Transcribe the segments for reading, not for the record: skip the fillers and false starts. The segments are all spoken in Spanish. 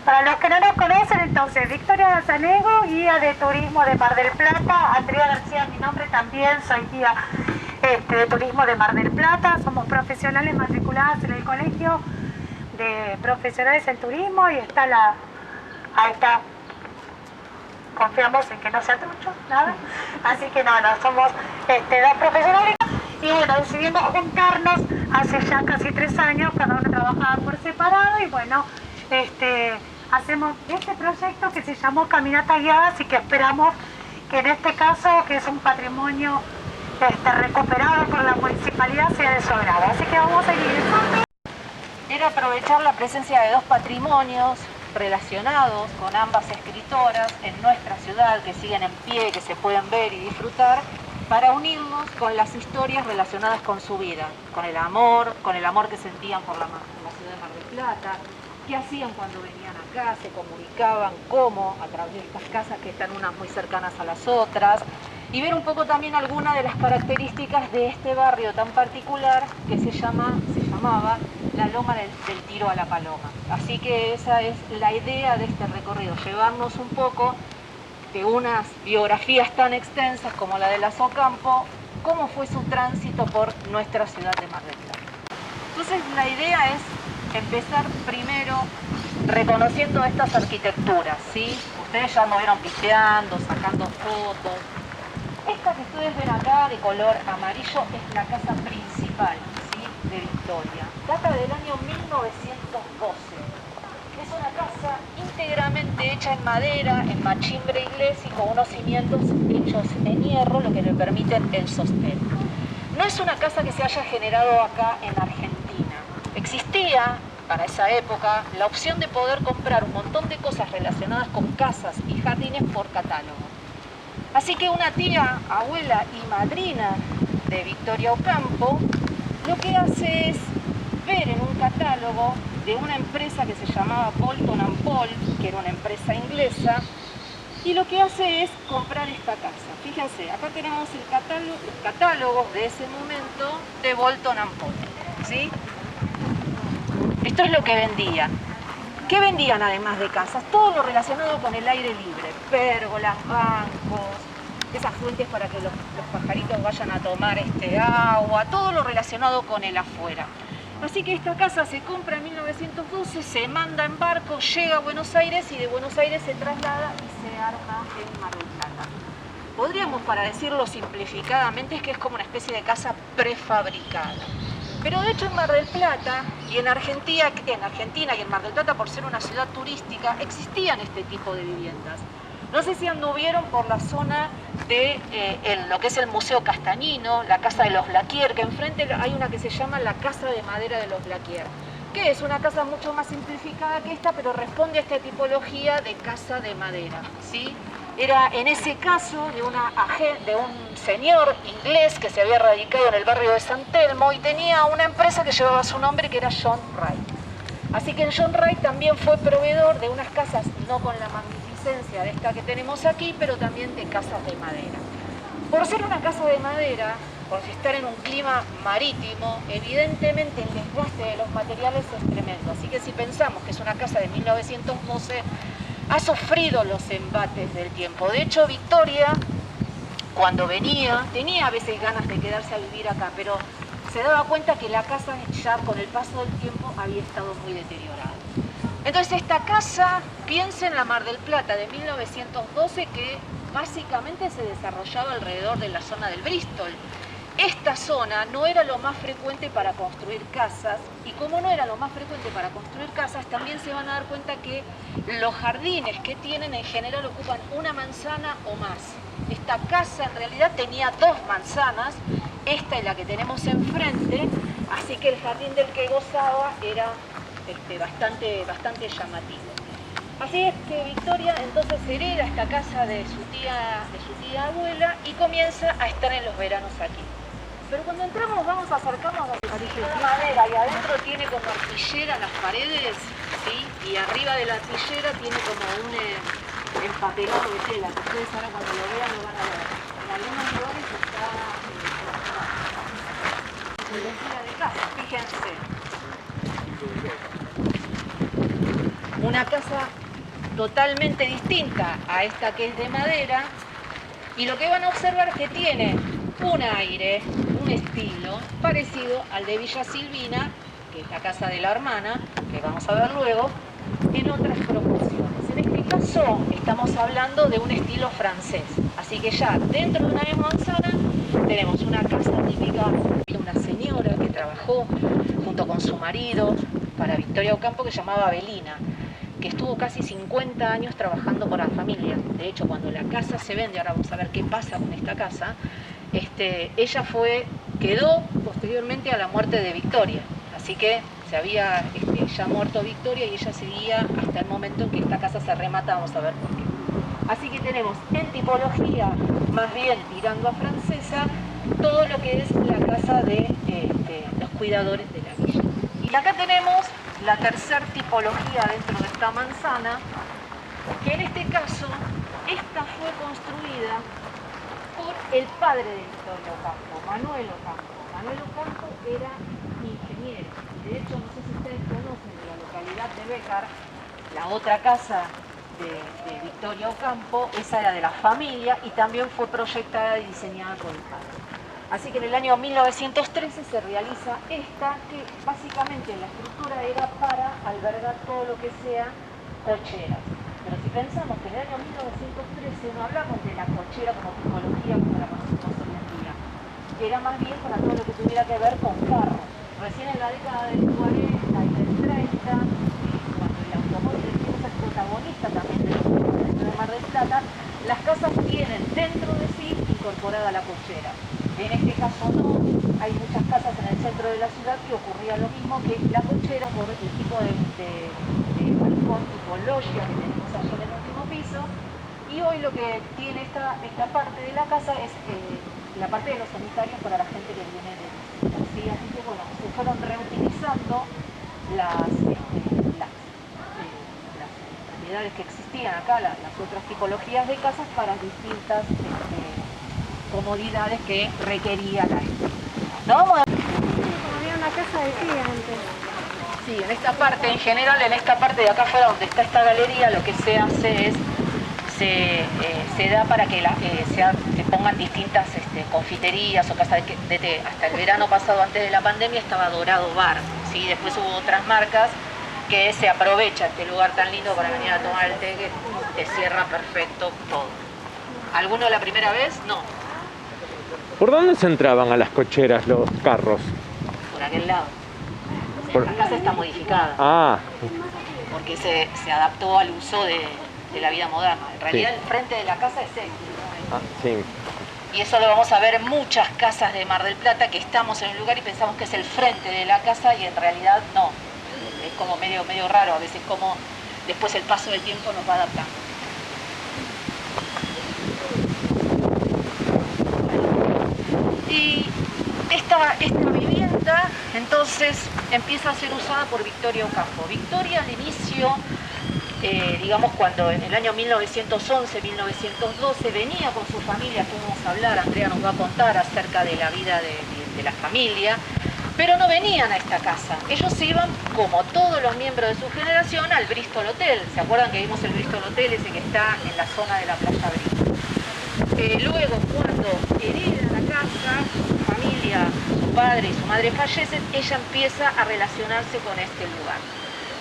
Para los que no nos conocen, entonces, Victoria Gazanego, guía de turismo de Mar del Plata. Andrea García, mi nombre también, soy guía de turismo de Mar del Plata. Somos profesionales matriculadas en el Colegio de Profesionales en Turismo y está ahí está. Confiamos en que no sea trucho, nada. Así que no, somos dos profesionales. Y bueno, decidimos juntarnos hace ya casi 3 años, cada uno trabajaba por separado y bueno, hacemos este proyecto que se llamó Caminata Guiada, así que esperamos que en este caso, que es un patrimonio recuperado por la municipalidad, sea de su agrado. Así que vamos a seguir. Era aprovechar la presencia de 2 patrimonios relacionados con ambas escritoras en nuestra ciudad, que siguen en pie, que se pueden ver y disfrutar, para unirnos con las historias relacionadas con su vida, con el amor que sentían por la ciudad de Mar del Plata, qué hacían cuando venían acá, se comunicaban, cómo, a través de estas casas que están unas muy cercanas a las otras, y ver un poco también algunas de las características de este barrio tan particular que se llamaba la Loma del Tiro a la Paloma. Así que esa es la idea de este recorrido, llevarnos un poco de unas biografías tan extensas como la de Lazo Ocampo, cómo fue su tránsito por nuestra ciudad de Mar del Plata. Entonces la idea es empezar primero reconociendo estas arquitecturas, ¿sí? Ustedes ya nos vieron pisteando, sacando fotos. Esta que ustedes ven acá de color amarillo es la casa principal, ¿sí?, de Victoria. Data del año 1912. Es una casa íntegramente hecha en madera, en machimbre inglés y con unos cimientos hechos en hierro, lo que le permiten el sostén. No es una casa que se haya generado acá en Argentina. Existía, para esa época, la opción de poder comprar un montón de cosas relacionadas con casas y jardines por catálogo. Así que una tía, abuela y madrina de Victoria Ocampo, lo que hace es ver en un catálogo de una empresa que se llamaba Boulton & Paul, que era una empresa inglesa, y lo que hace es comprar esta casa. Fíjense, acá tenemos los catálogos de ese momento de Boulton & Paul, ¿sí? Esto es lo que vendían. ¿Qué vendían además de casas? Todo lo relacionado con el aire libre, pérgolas, bancos, esas fuentes para que los pajaritos vayan a tomar agua, todo lo relacionado con el afuera. Así que esta casa se compra en 1912, se manda en barco, llega a Buenos Aires y de Buenos Aires se traslada y se arma en Mar del Plata. Podríamos, para decirlo simplificadamente, es que es como una especie de casa prefabricada. Pero de hecho en Mar del Plata y en Argentina y en Mar del Plata, por ser una ciudad turística, existían este tipo de viviendas. No sé si anduvieron por la zona de lo que es el Museo Castañino, la Casa de los Blaquier, que enfrente hay una que se llama la Casa de Madera de los Blaquier, que es una casa mucho más simplificada que esta, pero responde a esta tipología de casa de madera, ¿sí? Era en ese caso de un señor inglés que se había radicado en el barrio de San Telmo y tenía una empresa que llevaba su nombre, que era John Wright. Así que John Wright también fue proveedor de unas casas, no con la magnificencia de esta que tenemos aquí, pero también de casas de madera. Por ser una casa de madera, por estar en un clima marítimo, evidentemente el desgaste de los materiales es tremendo. Así que si pensamos que es una casa de 1912, ha sufrido los embates del tiempo. De hecho, Victoria, cuando venía, tenía a veces ganas de quedarse a vivir acá, pero se daba cuenta que la casa ya con el paso del tiempo había estado muy deteriorada. Entonces esta casa, piensa en la Mar del Plata de 1912, que básicamente se desarrollaba alrededor de la zona del Bristol. Esta zona no era lo más frecuente para construir casas, y como no era lo más frecuente para construir casas, también se van a dar cuenta que los jardines que tienen en general ocupan una manzana o más. Esta casa en realidad tenía 2 manzanas, esta es la que tenemos enfrente, así que el jardín del que gozaba era bastante llamativo. Así es que Victoria entonces hereda esta casa de su tía abuela y comienza a estar en los veranos aquí. Pero cuando entramos, vamos a acercarnos a la madera, y adentro tiene como artillera las paredes, ¿sí? Y arriba de la artillera tiene como un empapelado de tela, que ustedes ahora cuando lo vean lo van a ver. En algunos lugares está de casa, fíjense. una casa totalmente distinta a esta que es de madera, y lo que van a observar es que tiene un aire, un estilo parecido al de Villa Silvina, que es la casa de la hermana, que vamos a ver luego, en otras proporciones. En este caso estamos hablando de un estilo francés, así que ya dentro de una misma manzana tenemos una casa típica de una señora que trabajó junto con su marido para Victoria Ocampo, que se llamaba Belina, que estuvo casi 50 años trabajando por la familia. De hecho, cuando la casa se vende, ahora vamos a ver qué pasa con esta casa, ella quedó posteriormente a la muerte de Victoria, así que se había ya muerto Victoria y ella seguía hasta el momento en que esta casa se remata, vamos a ver por qué. Así que tenemos en tipología, más bien tirando a francesa, todo lo que es la casa de los cuidadores de la villa. Y acá tenemos la tercer tipología dentro de esta manzana, que en este caso, esta fue construida por el padre de Victoria Ocampo, Manuel Ocampo. Manuel Ocampo era ingeniero. De hecho, no sé si ustedes conocen de la localidad de Bécar, la otra casa de Victoria Ocampo, esa era de la familia y también fue proyectada y diseñada por el padre. Así que en el año 1913 se realiza esta, que básicamente la estructura era para albergar todo lo que sea cocheras. Pero si pensamos que en el año 1913 no hablamos de la cochera como tipología como la conocemos hoy en día, era más bien para todo lo que tuviera que ver con carros. Recién en la década del 40 y del 30, cuando el automóvil es protagonista también de los de Mar del Plata, las casas tienen dentro de sí incorporada la cochera. En este caso no, hay muchas casas en el centro de la ciudad que ocurría lo mismo, que la cochera, por el tipo de balcón tipo loggia que tenemos allí en el último piso, y hoy lo que tiene esta parte de la casa es la parte de los sanitarios para la gente que viene de visita. ¿Sí? Así que bueno, se fueron reutilizando las propiedades que existían acá, las otras tipologías de casas para distintas comodidades que requería la época. ¿No? Vamos a... Había una casa de tía antes. Sí, en esta parte, en general, en esta parte de acá afuera donde está esta galería, lo que se hace es, se da para que se pongan distintas confiterías o casas de té. Hasta el verano pasado, antes de la pandemia, estaba Dorado Bar, ¿sí? Después hubo otras marcas que se aprovecha este lugar tan lindo para venir a tomar el té, que te cierra perfecto todo. ¿Alguno la primera vez? No. ¿Por dónde se entraban a las cocheras los carros? Por aquel lado. La casa está modificada. Ah. Porque se adaptó al uso de la vida moderna. En realidad sí. El frente de la casa es este. Ah, sí. Y eso lo vamos a ver en muchas casas de Mar del Plata, que estamos en un lugar y pensamos que es el frente de la casa y en realidad no. Es como medio raro, a veces como después el paso del tiempo nos va adaptando. Y esta vivienda entonces empieza a ser usada por Victoria Ocampo. Victoria al inicio, digamos cuando en el año 1911, 1912 venía con su familia, que vamos a hablar, Andrea nos va a contar acerca de la vida de la familia, pero no venían a esta casa. Ellos iban, como todos los miembros de su generación, al Bristol Hotel. ¿Se acuerdan que vimos el Bristol Hotel, ese que está en la zona de la Playa Bristol? Luego, cuando hereda la casa, su familia, su padre y su madre fallecen, ella empieza a relacionarse con este lugar.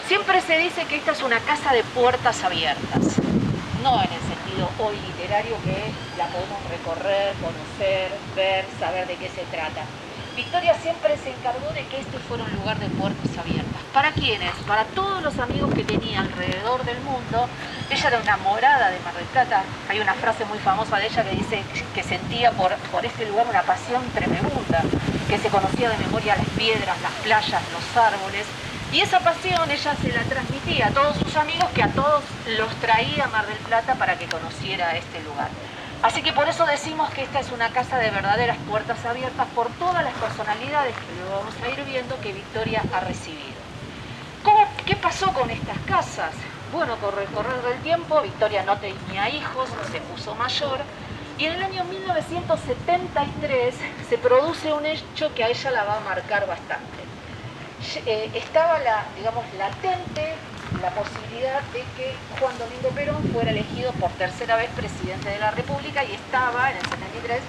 Siempre se dice que esta es una casa de puertas abiertas, no en el sentido hoy literario que la podemos recorrer, conocer, ver, saber de qué se trata. Victoria siempre se encargó de que este fuera un lugar de puertas abiertas. ¿Para quiénes? Para todos los amigos que tenía alrededor del mundo. Ella era enamorada de Mar del Plata. Hay una frase muy famosa de ella que dice que sentía por este lugar una pasión tremenda, que se conocía de memoria las piedras, las playas, los árboles. Y esa pasión ella se la transmitía a todos sus amigos, que a todos los traía a Mar del Plata para que conociera este lugar. Así que por eso decimos que esta es una casa de verdaderas puertas abiertas por todas las personalidades que luego vamos a ir viendo que Victoria ha recibido. ¿Qué pasó con estas casas? Bueno, con el correr del tiempo, Victoria no tenía hijos, se puso mayor, y en el año 1973 se produce un hecho que a ella la va a marcar bastante. Estaba, digamos, latente la posibilidad de que Juan Domingo Perón fuera elegido por tercera vez presidente de la República, y estaba en el 73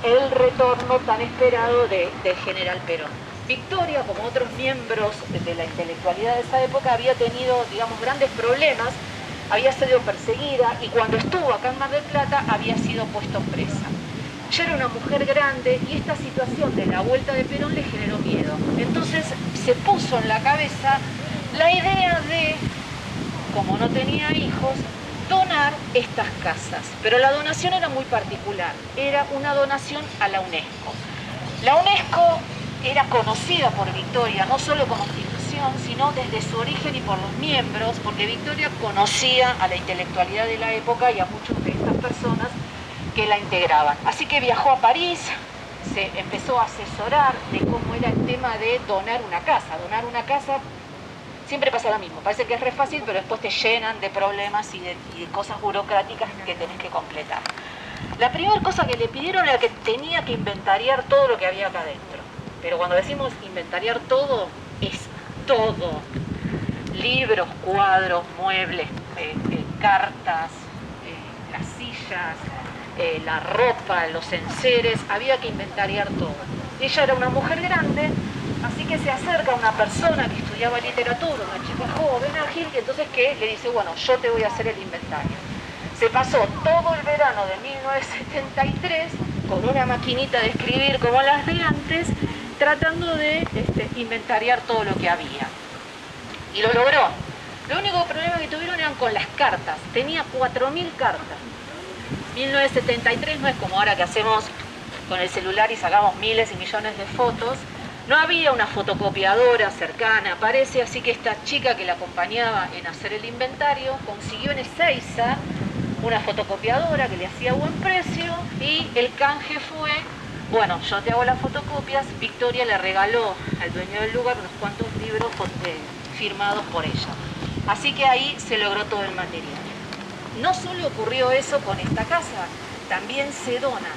el retorno tan esperado del general Perón. Victoria, como otros miembros de la intelectualidad de esa época, había tenido, digamos, grandes problemas, había sido perseguida, y cuando estuvo acá en Mar del Plata había sido puesto presa. Ya era una mujer grande y esta situación de la vuelta de Perón le generó miedo. Entonces se puso en la cabeza la idea de, como no tenía hijos, donar estas casas. Pero la donación era muy particular, era una donación a la UNESCO. La UNESCO era conocida por Victoria, no solo como institución, sino desde su origen y por los miembros, porque Victoria conocía a la intelectualidad de la época y a muchas de estas personas que la integraban. Así que viajó a París, se empezó a asesorar de cómo era el tema de donar una casa. Donar una casa siempre pasa lo mismo, parece que es re fácil, pero después te llenan de problemas y de cosas burocráticas que tenés que completar. La primera cosa que le pidieron era que tenía que inventariar todo lo que había acá adentro. Pero cuando decimos inventariar todo, es todo. Libros, cuadros, muebles, cartas, las sillas, la ropa, los enseres, había que inventariar todo. Ella era una mujer grande, así que se acerca a una persona que estudiaba literatura, una chica joven, ágil, y entonces que le dice, bueno, yo te voy a hacer el inventario. Se pasó todo el verano de 1973 con una maquinita de escribir como las de antes, tratando de inventariar todo lo que había. Y lo logró. Lo único problema que tuvieron eran con las cartas. Tenía 4.000 cartas. 1973 no es como ahora que hacemos con el celular y sacamos miles y millones de fotos. No había una fotocopiadora cercana, parece, así que esta chica que la acompañaba en hacer el inventario consiguió en Ezeiza una fotocopiadora que le hacía buen precio, y el canje fue, bueno, yo te hago las fotocopias. Victoria le regaló al dueño del lugar unos cuantos libros firmados por ella. Así que ahí se logró todo el material. No solo ocurrió eso con esta casa, también se dona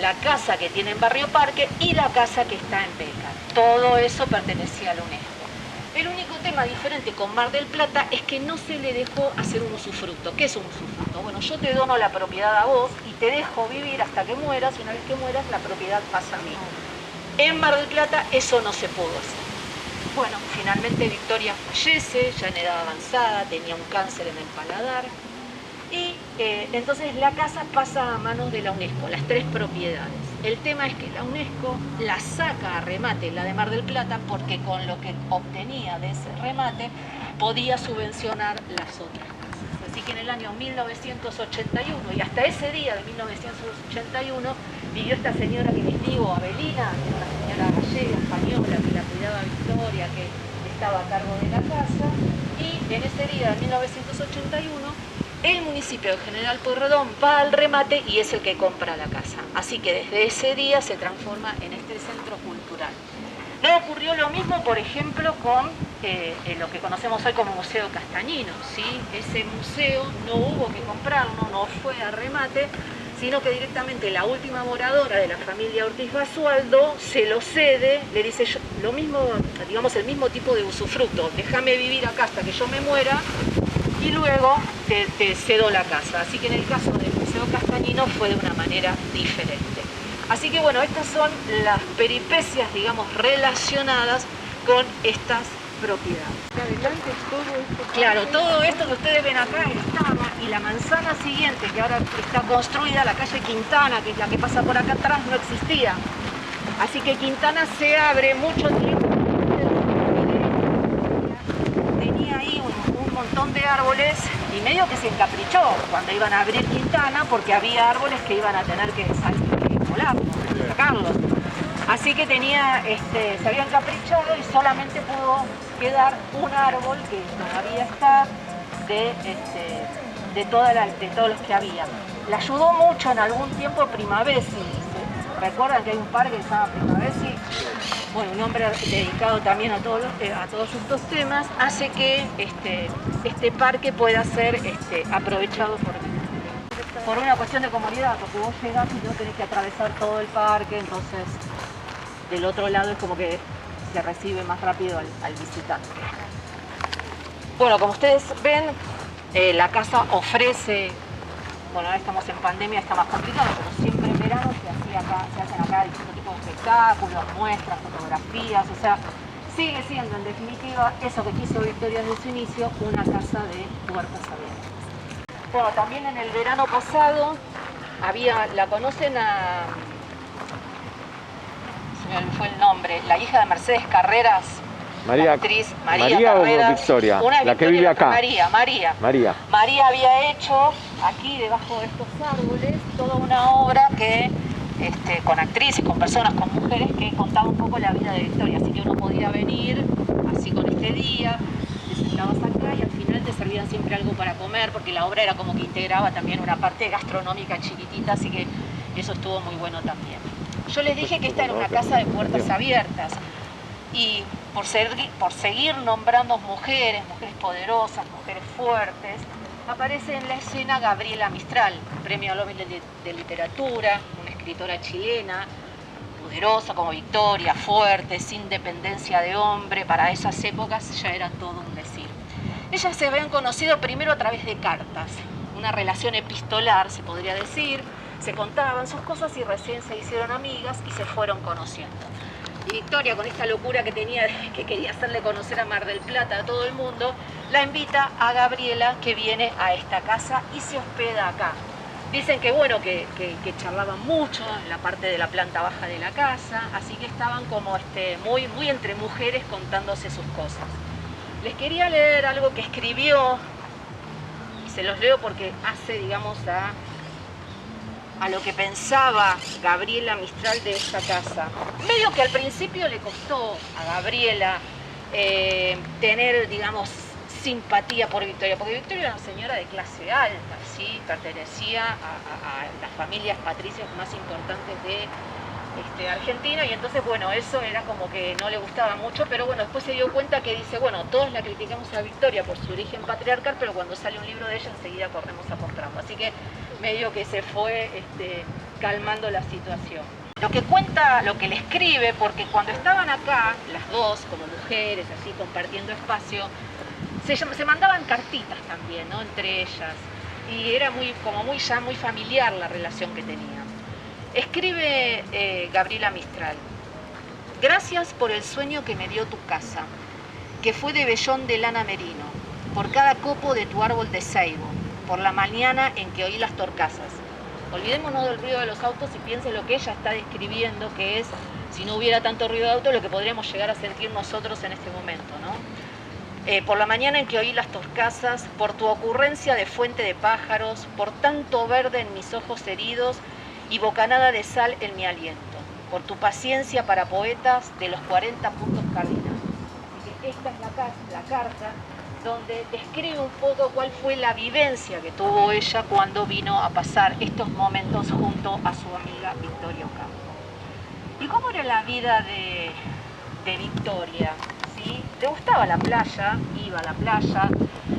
la casa que tiene en Barrio Parque y la casa que está en Peca. Todo eso pertenecía a la UNESCO. El único tema diferente con Mar del Plata es que no se le dejó hacer un usufructo. ¿Qué es un usufructo? Bueno, yo te dono la propiedad a vos y te dejo vivir hasta que mueras, y una vez que mueras la propiedad pasa a mí. En Mar del Plata eso no se pudo hacer. Bueno, finalmente Victoria fallece, ya en edad avanzada, tenía un cáncer en el paladar, y entonces la casa pasa a manos de la UNESCO, las 3 propiedades. El tema es que la UNESCO la saca a remate, la de Mar del Plata, porque con lo que obtenía de ese remate podía subvencionar las otras casas. Así que en el año 1981, y hasta ese día de 1981, vivió esta señora que les digo, Abelina, que era una señora gallega, española, que la cuidaba Victoria, que estaba a cargo de la casa, y en ese día de 1981, el municipio de General Pueyrredón va al remate y es el que compra la casa. Así que desde ese día se transforma en este centro cultural. No ocurrió lo mismo, por ejemplo, con lo que conocemos hoy como Museo Castañino, ¿sí? Ese museo no hubo que comprarlo, no fue a remate, sino que directamente la última moradora de la familia Ortiz Basualdo se lo cede, le dice lo mismo, digamos el mismo tipo de usufructo, déjame vivir acá hasta que yo me muera, y luego te cedo la casa. Así que en el caso del Museo Castañino fue de una manera diferente. Así que bueno, estas son las peripecias, digamos, relacionadas con estas propiedades. Adelante todo esto. Claro, todo esto que ustedes ven acá estaba, y la manzana siguiente, que ahora está construida, la calle Quintana, que es la que pasa por acá atrás, no existía. Así que Quintana se abre mucho tiempo. Tenía ahí un montón de árboles y medio que se encaprichó cuando iban a abrir Quintana, porque había árboles que iban a tener que volarlos, sacarlos. Así que tenía, se había encaprichado y solamente pudo quedar un árbol que todavía está de todos los que había. Le ayudó mucho en algún tiempo Primavesi. Recuerdan que hay un parque que se llama Primavesi. Bueno, un hombre dedicado también a todos estos temas, hace que este parque pueda ser aprovechado por una cuestión de comodidad, porque vos llegás y no tenés que atravesar todo el parque, entonces del otro lado es como que se recibe más rápido al visitante. Bueno, como ustedes ven, la casa ofrece, bueno, ahora estamos en pandemia, está más complicado, pero siempre en verano se hacen acá distintos tipos de espectáculos, muestras, fotografías, o sea, sigue siendo en definitiva eso que quiso Victoria desde su inicio, una casa de puertas abiertas. Bueno, también en el verano pasado la conocen a, se me fue el nombre, la hija de Mercedes Carreras, María, la actriz María Carreras, o Victoria, una la que vive acá. María había hecho aquí debajo de estos árboles toda una obra que con actrices, con personas, con mujeres que contaba un poco la vida de Victoria, así que uno podía venir así con este día, te sentabas acá y al final te servían siempre algo para comer, porque la obra era como que integraba también una parte gastronómica chiquitita, así que eso estuvo muy bueno también. Yo les dije que esta era una casa de puertas abiertas y por seguir nombrando mujeres poderosas, mujeres fuertes, aparece en la escena Gabriela Mistral, premio Nobel de Literatura, una escritora chilena, poderosa como Victoria, fuerte, sin dependencia de hombre, para esas épocas ya era todo un decir. Ellas se habían conocido primero a través de cartas, una relación epistolar se podría decir, se contaban sus cosas y recién se hicieron amigas y se fueron conociendo. Y Victoria, con esta locura que tenía, que quería hacerle conocer a Mar del Plata a todo el mundo, la invita a Gabriela, que viene a esta casa y se hospeda acá. Dicen que bueno, que charlaban mucho en la parte de la planta baja de la casa, así que estaban como muy entre mujeres contándose sus cosas. Les quería leer algo que escribió, y se los leo porque hace, digamos, a lo que pensaba Gabriela Mistral de esta casa. Medio que al principio le costó a Gabriela tener, digamos, simpatía por Victoria, porque Victoria era una señora de clase alta, ¿sí? Pertenecía a las familias patricias más importantes de Argentina, y entonces, bueno, eso era como que no le gustaba mucho, pero bueno, después se dio cuenta que dice, bueno, todos la criticamos a Victoria por su origen patriarcal, pero cuando sale un libro de ella enseguida corremos a por Trampa, así que medio que se fue calmando la situación. Lo que cuenta, lo que le escribe, porque cuando estaban acá, las dos, como mujeres, así, compartiendo espacio, se mandaban cartitas también, ¿no? Entre ellas, y era muy familiar la relación que tenían. Escribe Gabriela Mistral: gracias por el sueño que me dio tu casa, que fue de vellón de lana merino, por cada copo de tu árbol de ceibo, por la mañana en que oí las torcasas. Olvidémonos del ruido de los autos y piensen lo que ella está describiendo, que es, si no hubiera tanto ruido de auto, lo que podríamos llegar a sentir nosotros en este momento, ¿no? Por la mañana en que oí las torcasas, por tu ocurrencia de fuente de pájaros, por tanto verde en mis ojos heridos y bocanada de sal en mi aliento, por tu paciencia para poetas de los 40 puntos cardinales. Así que esta es la carta donde describe un poco cuál fue la vivencia que tuvo ella cuando vino a pasar estos momentos junto a su amiga Victoria Ocampo. ¿Y cómo era la vida de Victoria? ¿Sí? Le gustaba la playa, iba a la playa,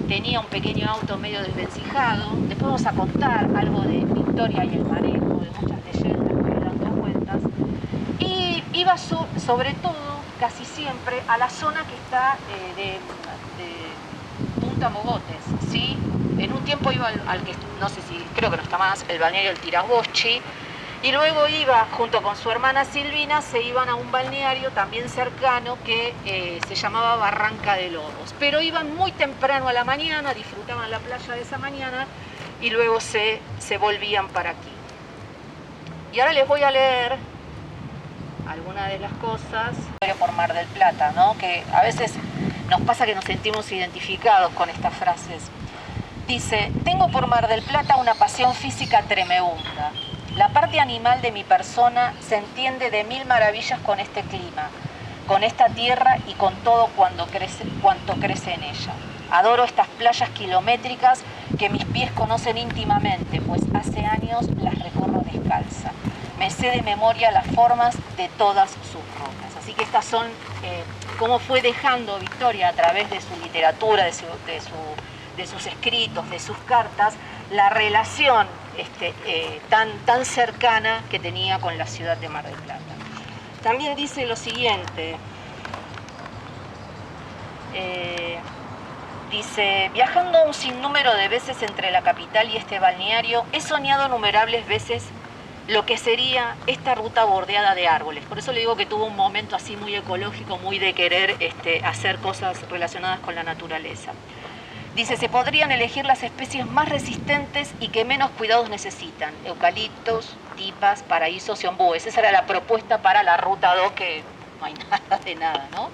tenía un pequeño auto medio desvencijado. Después vamos a contar algo de Victoria y el manejo, de muchas leyendas que le dando vueltas. Y iba sobre todo, casi siempre, a la zona que está de Punta Mogotes, ¿sí? En un tiempo iba al que, no sé si, creo que no está más, el balneario del Tiragochi, y luego iba, junto con su hermana Silvina, se iban a un balneario también cercano que se llamaba Barranca de Lobos. Pero iban muy temprano a la mañana, disfrutaban la playa de esa mañana y luego se volvían para aquí. Y ahora les voy a leer algunas de las cosas por Mar del Plata, ¿no? Que a veces nos pasa que nos sentimos identificados con estas frases. Dice: tengo por Mar del Plata una pasión física tremenda. La parte animal de mi persona se entiende de mil maravillas con este clima, con esta tierra y con todo cuanto crece en ella. Adoro estas playas kilométricas que mis pies conocen íntimamente, pues hace años las recorro descalza. Me sé de memoria las formas de todas sus rocas. Así que estas son cómo fue dejando Victoria a través de su literatura, de sus escritos, de sus cartas, la relación tan cercana que tenía con la ciudad de Mar del Plata. También dice lo siguiente: Dice, viajando un sinnúmero de veces entre la capital y este balneario, he soñado innumerables veces lo que sería esta ruta bordeada de árboles. Por eso le digo que tuvo un momento así muy ecológico, muy de querer hacer cosas relacionadas con la naturaleza. Dice, se podrían elegir las especies más resistentes y que menos cuidados necesitan. Eucaliptos, tipas, paraísos y ombúes. Esa era la propuesta para la ruta 2, que no hay nada de nada, ¿no?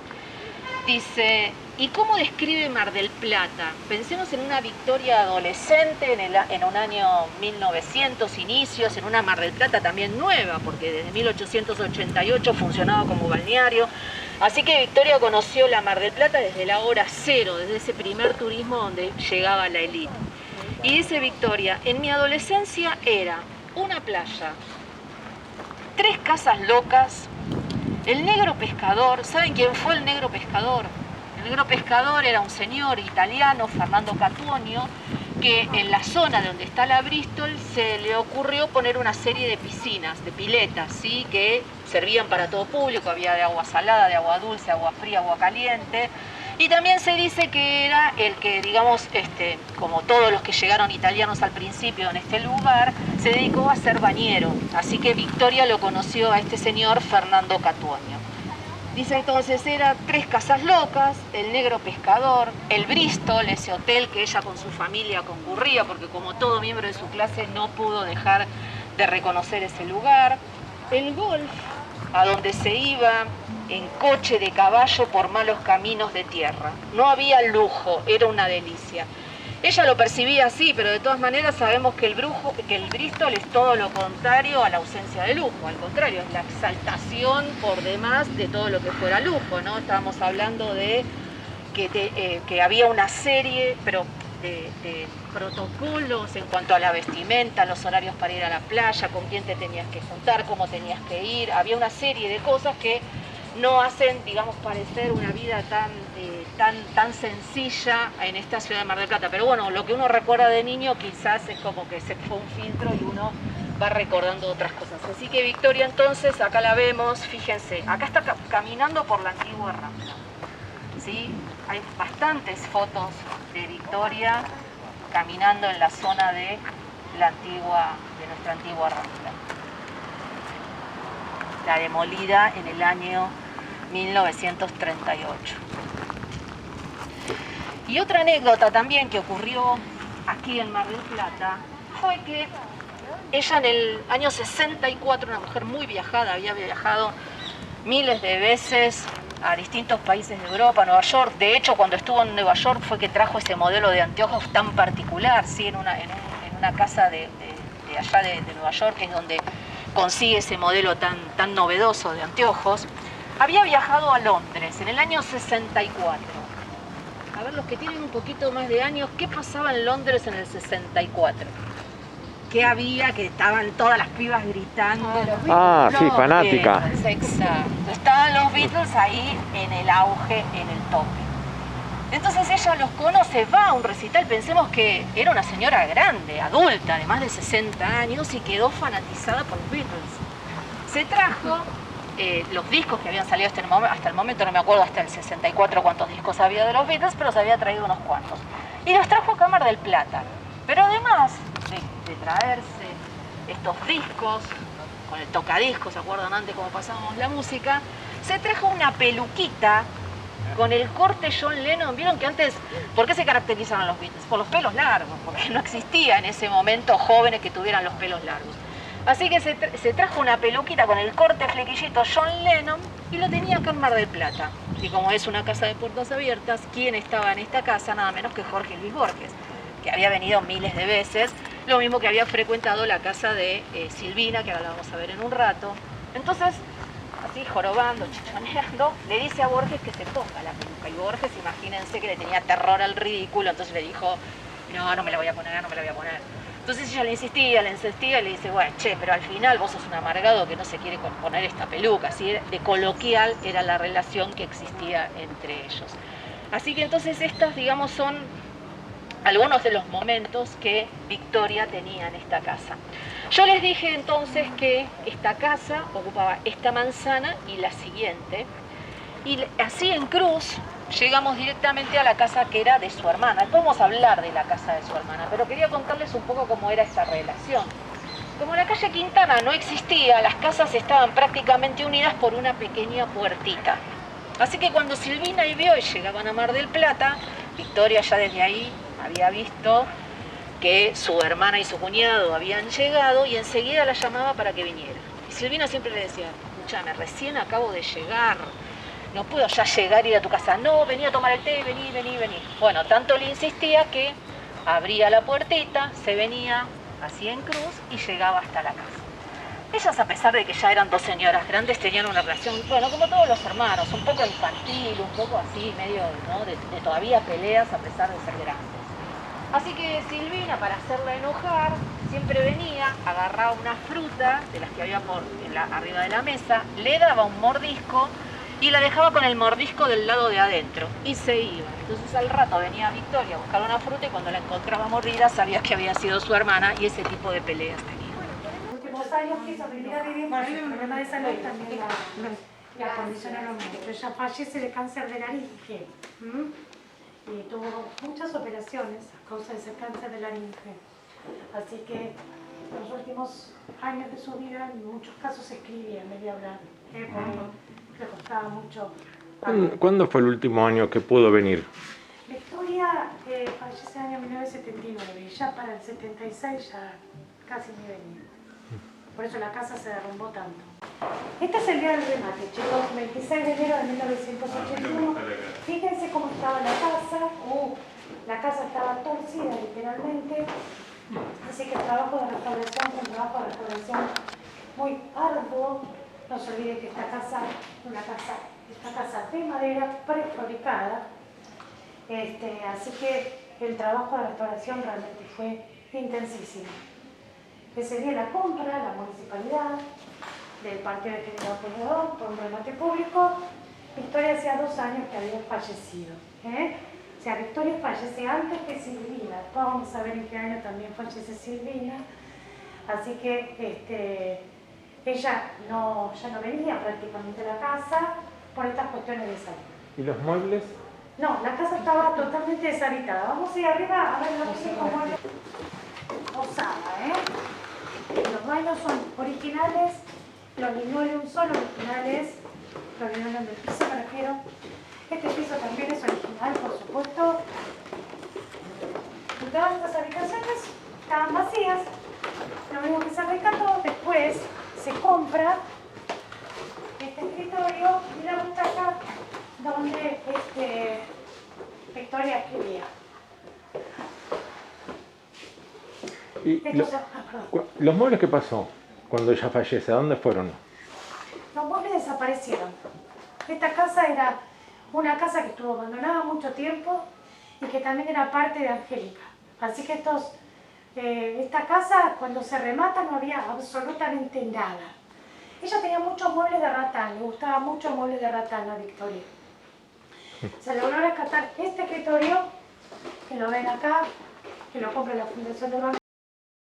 Dice, ¿y cómo describe Mar del Plata? Pensemos en una Victoria adolescente en un año 1900, inicios, en una Mar del Plata también nueva, porque desde 1888 funcionaba como balneario. Así que Victoria conoció la Mar del Plata desde la hora cero, desde ese primer turismo donde llegaba la élite. Y dice Victoria, en mi adolescencia era una playa, 3 casas locas, el negro pescador. ¿Saben quién fue el negro pescador? El negro pescador era un señor italiano, Fernando Catuonio, que en la zona donde está la Bristol se le ocurrió poner una serie de piscinas, de piletas, ¿sí? Que servían para todo público. Había de agua salada, de agua dulce, agua fría, agua caliente. Y también se dice que era el que, digamos, como todos los que llegaron italianos al principio en este lugar, se dedicó a ser bañero. Así que Victoria lo conoció a este señor Fernando Catuonio. Dice entonces, era 3 casas locas, el negro pescador, el Bristol, ese hotel que ella con su familia concurría, porque como todo miembro de su clase no pudo dejar de reconocer ese lugar, el golf, a donde se iba en coche de caballo por malos caminos de tierra. No había lujo, era una delicia. Ella lo percibía así, pero de todas maneras sabemos que el Bristol es todo lo contrario a la ausencia de lujo. Al contrario, es la exaltación por demás de todo lo que fuera lujo, ¿no? Estábamos hablando de que había una serie, pero de protocolos en cuanto a la vestimenta, los horarios para ir a la playa, con quién te tenías que juntar, cómo tenías que ir. Había una serie de cosas que no hacen, digamos, parecer una vida tan sencilla en esta ciudad de Mar del Plata. Pero bueno, lo que uno recuerda de niño quizás es como que se fue un filtro y uno va recordando otras cosas. Así que Victoria entonces, acá la vemos, fíjense, acá está caminando por la antigua Rambla, ¿sí? Hay bastantes fotos de Victoria caminando en la zona de nuestra antigua Rambla. La demolida en el año 1938. Y otra anécdota también que ocurrió aquí en Mar del Plata fue que ella en el año 64, una mujer muy viajada, había viajado miles de veces a distintos países de Europa, Nueva York. De hecho, cuando estuvo en Nueva York fue que trajo ese modelo de anteojos tan particular, ¿sí? en una casa de allá de Nueva York, que es donde consigue ese modelo tan novedoso de anteojos. Había viajado a Londres en el año 64. A ver, los que tienen un poquito más de años, ¿qué pasaba en Londres en el 64? ¿Qué había? Que estaban todas las pibas gritando. Ah, sí, fanática. Exacto. Estaban los Beatles ahí en el auge, en el tope. Entonces ella los conoce, va a un recital, pensemos que era una señora grande, adulta, de más de 60 años, y quedó fanatizada por los Beatles. Se trajo los discos que habían salido hasta el momento, no me acuerdo hasta el 64 cuántos discos había de los Beatles, pero se había traído unos cuantos. Y los trajo a Cámara del Plata. Pero además de traerse estos discos, con el tocadiscos, ¿se acuerdan antes cómo pasábamos la música? Se trajo una peluquita con el corte John Lennon. ¿Vieron que antes, por qué se caracterizaban los Beatles? Por los pelos largos, porque no existía en ese momento jóvenes que tuvieran los pelos largos. Así que se trajo una peluquita con el corte flequillito John Lennon y lo tenía acá en Mar del Plata. Y como es una casa de puertas abiertas, ¿quién estaba en esta casa? Nada menos que Jorge Luis Borges, que había venido miles de veces, lo mismo que había frecuentado la casa de Silvina, que ahora la vamos a ver en un rato. Entonces, así jorobando, chichoneando, le dice a Borges que se ponga la peluca. Y Borges, imagínense que le tenía terror al ridículo, entonces le dijo, no me la voy a poner, no me la voy a poner. Entonces ella le insistía y le dice, bueno, che, pero al final vos sos un amargado que no se quiere poner esta peluca. Así de coloquial era la relación que existía entre ellos. Así que entonces estas, digamos, son algunos de los momentos que Victoria tenía en esta casa. Yo les dije entonces que esta casa ocupaba esta manzana y la siguiente. Y así en cruz, llegamos directamente a la casa que era de su hermana. Después vamos a hablar de la casa de su hermana, pero quería contarles un poco cómo era esta relación. Como la calle Quintana no existía, las casas estaban prácticamente unidas por una pequeña puertita. Así que cuando Silvina y Bioy llegaban a Mar del Plata, Victoria ya desde ahí había visto que su hermana y su cuñado habían llegado y enseguida la llamaba para que viniera. Y Silvina siempre le decía, escúchame, recién acabo de llegar, no puedo ya llegar y ir a tu casa. No, vení a tomar el té, vení. Bueno, tanto le insistía que abría la puertita, se venía así en cruz y llegaba hasta la casa. Ellas, a pesar de que ya eran dos señoras grandes, tenían una relación, bueno, como todos los hermanos, un poco infantil, un poco así, medio, ¿no? de todavía peleas a pesar de ser grandes. Así que Silvina, para hacerla enojar, siempre venía, agarraba una fruta de las que había arriba de la mesa, le daba un mordisco y la dejaba con el mordisco del lado de adentro y se iba. Entonces al rato venía Victoria a buscar una fruta y cuando la encontraba mordida sabía que había sido su hermana y ese tipo de peleas tenía. Últimos años quiso venir a vivir por el problema de salud también la condicionaron mucho. Ella fallece de cáncer de laringe y tuvo muchas operaciones a causa de ese cáncer de laringe. Así que los últimos años de su vida en muchos casos escribía en vez de hablar, le costaba mucho. ¿Cuándo fue el último año que pudo venir? Victoria fallece en el año 1979 y ya para el 76 ya casi ni venía. Por eso la casa se derrumbó tanto. Este es el día del remate, chicos, 26 de enero de 1981. Fíjense cómo estaba la casa. La casa estaba torcida literalmente. Así que el trabajo de restauración fue un trabajo de restauración muy arduo. No se olvide que esta casa de madera prefabricada. Así que el trabajo de restauración realmente fue intensísimo. Ese día la compra la municipalidad del Partido de General Pueyrredón por un remate público. Victoria hacía 2 años que había fallecido. O sea, Victoria fallece antes que Silvina. Después vamos a ver en qué año también fallece Silvina. Así que ella ya no venía prácticamente a la casa por estas cuestiones de salud. ¿Y los muebles? No, la casa estaba totalmente deshabitada. Vamos a ir arriba a ver la cocina como es osada, Los baños son originales, los linoleum son originales, los linoleum del piso me refiero. Este piso también es original, por supuesto. Y todas estas habitaciones estaban vacías. Lo único que se rescató, después se compra este escritorio y la butaca donde Victoria escribía. ¿Y los muebles qué pasó cuando ella fallece? ¿A dónde fueron? Los muebles desaparecieron. Esta casa era una casa que estuvo abandonada mucho tiempo y que también era parte de Angélica. Así que esta casa, cuando se remata, no había absolutamente nada. Ella tenía muchos muebles de ratán, le gustaba mucho muebles de ratán a Victoria. Se logró rescatar este escritorio, que lo ven acá, que lo compra la Fundación del Banco.